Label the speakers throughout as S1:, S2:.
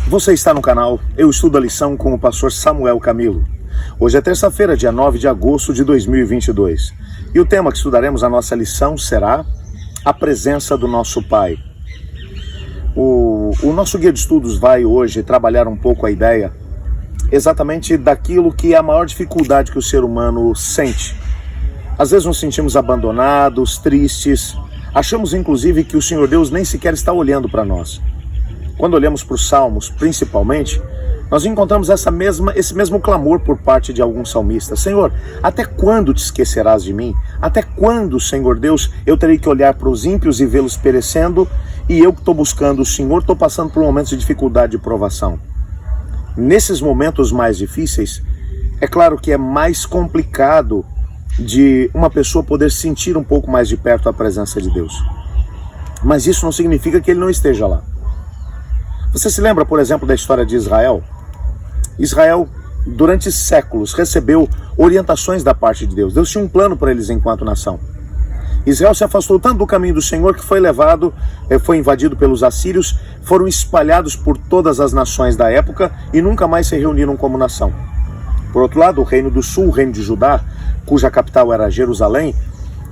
S1: Você está no canal Eu Estudo a Lição com o pastor Samuel Camilo. Hoje é terça-feira, dia 9 de agosto de 2022. E o tema que estudaremos a nossa lição será a presença do nosso Pai. O nosso guia de estudos vai hoje trabalhar um pouco a ideia exatamente daquilo que é a maior dificuldade que o ser humano sente. Às vezes nos sentimos abandonados, tristes, achamos inclusive que o Senhor Deus nem sequer está olhando para nós. Quando olhamos para os Salmos, principalmente, nós encontramos esse mesmo clamor por parte de alguns salmistas. Senhor, até quando te esquecerás de mim? Até quando, Senhor Deus, eu terei que olhar para os ímpios e vê-los perecendo, e eu que estou buscando o Senhor, estou passando por momentos de dificuldade e provação? Nesses momentos mais difíceis, é claro que é mais complicado de uma pessoa poder sentir um pouco mais de perto a presença de Deus. Mas isso não significa que Ele não esteja lá. Você se lembra, por exemplo, da história de Israel? Israel, durante séculos, recebeu orientações da parte de Deus. Deus tinha um plano para eles enquanto nação. Israel se afastou tanto do caminho do Senhor que foi invadido pelos assírios, foram espalhados por todas as nações da época e nunca mais se reuniram como nação. Por outro lado, o reino do sul, o reino de Judá, cuja capital era Jerusalém,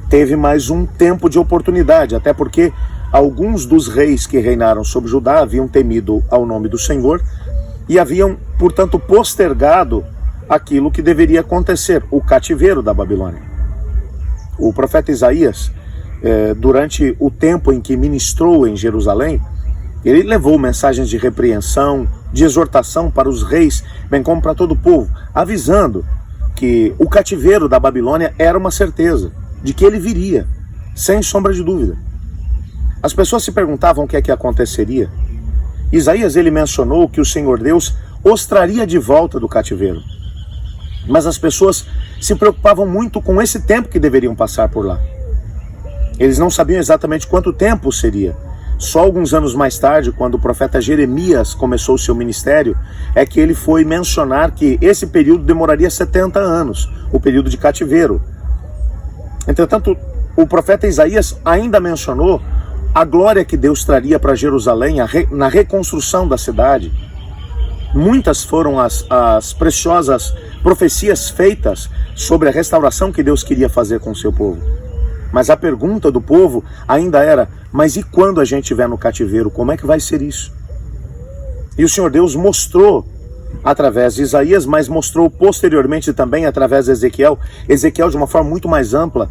S1: teve mais um tempo de oportunidade, até porque alguns dos reis que reinaram sobre Judá haviam temido ao nome do Senhor e haviam, portanto, postergado aquilo que deveria acontecer, o cativeiro da Babilônia. O profeta Isaías, durante o tempo em que ministrou em Jerusalém, ele levou mensagens de repreensão, de exortação para os reis, bem como para todo o povo, avisando que o cativeiro da Babilônia era uma certeza, de que ele viria, sem sombra de dúvida. As pessoas se perguntavam o que é que aconteceria. Isaías, ele mencionou que o Senhor Deus os traria de volta do cativeiro. Mas as pessoas se preocupavam muito com esse tempo que deveriam passar por lá. Eles não sabiam exatamente quanto tempo seria. Só alguns anos mais tarde, quando o profeta Jeremias começou o seu ministério, é que ele foi mencionar que esse período demoraria 70 anos, o período de cativeiro. Entretanto, o profeta Isaías ainda mencionou a glória que Deus traria para Jerusalém na reconstrução da cidade. Muitas foram as preciosas profecias feitas sobre a restauração que Deus queria fazer com o seu povo. Mas a pergunta do povo ainda era: mas e quando a gente estiver no cativeiro, como é que vai ser isso? E o Senhor Deus mostrou através de Isaías, mas mostrou posteriormente também através de Ezequiel de uma forma muito mais ampla,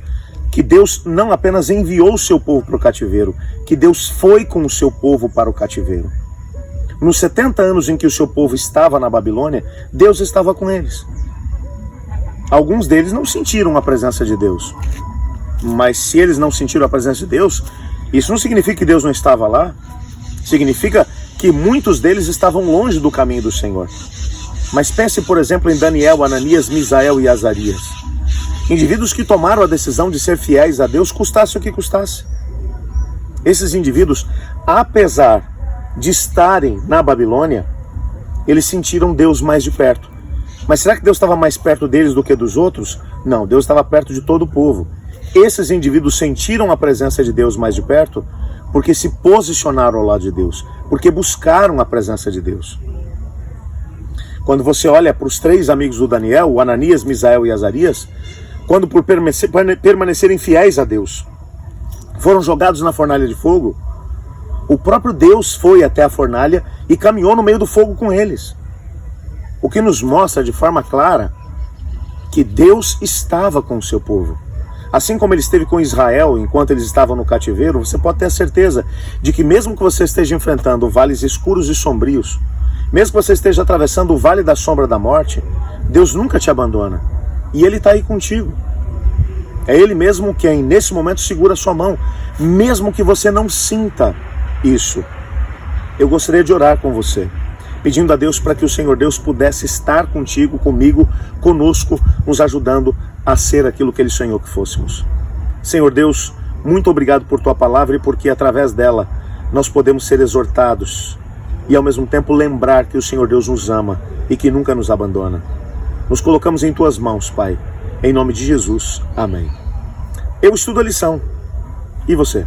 S1: que Deus não apenas enviou o seu povo para o cativeiro, que Deus foi com o seu povo para o cativeiro. Nos 70 anos em que o seu povo estava na Babilônia, Deus estava com eles. Alguns deles não sentiram a presença de Deus. Mas se eles não sentiram a presença de Deus, isso não significa que Deus não estava lá. Significa que muitos deles estavam longe do caminho do Senhor. Mas pense, por exemplo, em Daniel, Ananias, Misael e Azarias. Indivíduos que tomaram a decisão de ser fiéis a Deus, custasse o que custasse. Esses indivíduos, apesar de estarem na Babilônia, eles sentiram Deus mais de perto. Mas será que Deus estava mais perto deles do que dos outros? Não, Deus estava perto de todo o povo. Esses indivíduos sentiram a presença de Deus mais de perto porque se posicionaram ao lado de Deus, porque buscaram a presença de Deus. Quando você olha para os três amigos do Daniel, o Ananias, Misael e Azarias, quando por permanecerem fiéis a Deus, foram jogados na fornalha de fogo, o próprio Deus foi até a fornalha e caminhou no meio do fogo com eles. O que nos mostra de forma clara que Deus estava com o seu povo. Assim como ele esteve com Israel enquanto eles estavam no cativeiro, você pode ter a certeza de que mesmo que você esteja enfrentando vales escuros e sombrios, mesmo que você esteja atravessando o vale da sombra da morte, Deus nunca te abandona. E Ele está aí contigo. É Ele mesmo quem, nesse momento, segura a sua mão, mesmo que você não sinta isso. Eu gostaria de orar com você, pedindo a Deus para que o Senhor Deus pudesse estar contigo, comigo, conosco, nos ajudando a ser aquilo que Ele sonhou que fôssemos. Senhor Deus, muito obrigado por Tua palavra e porque através dela nós podemos ser exortados e ao mesmo tempo lembrar que o Senhor Deus nos ama e que nunca nos abandona. Nos colocamos em Tuas mãos, Pai. Em nome de Jesus. Amém. Eu estudo a lição. E você?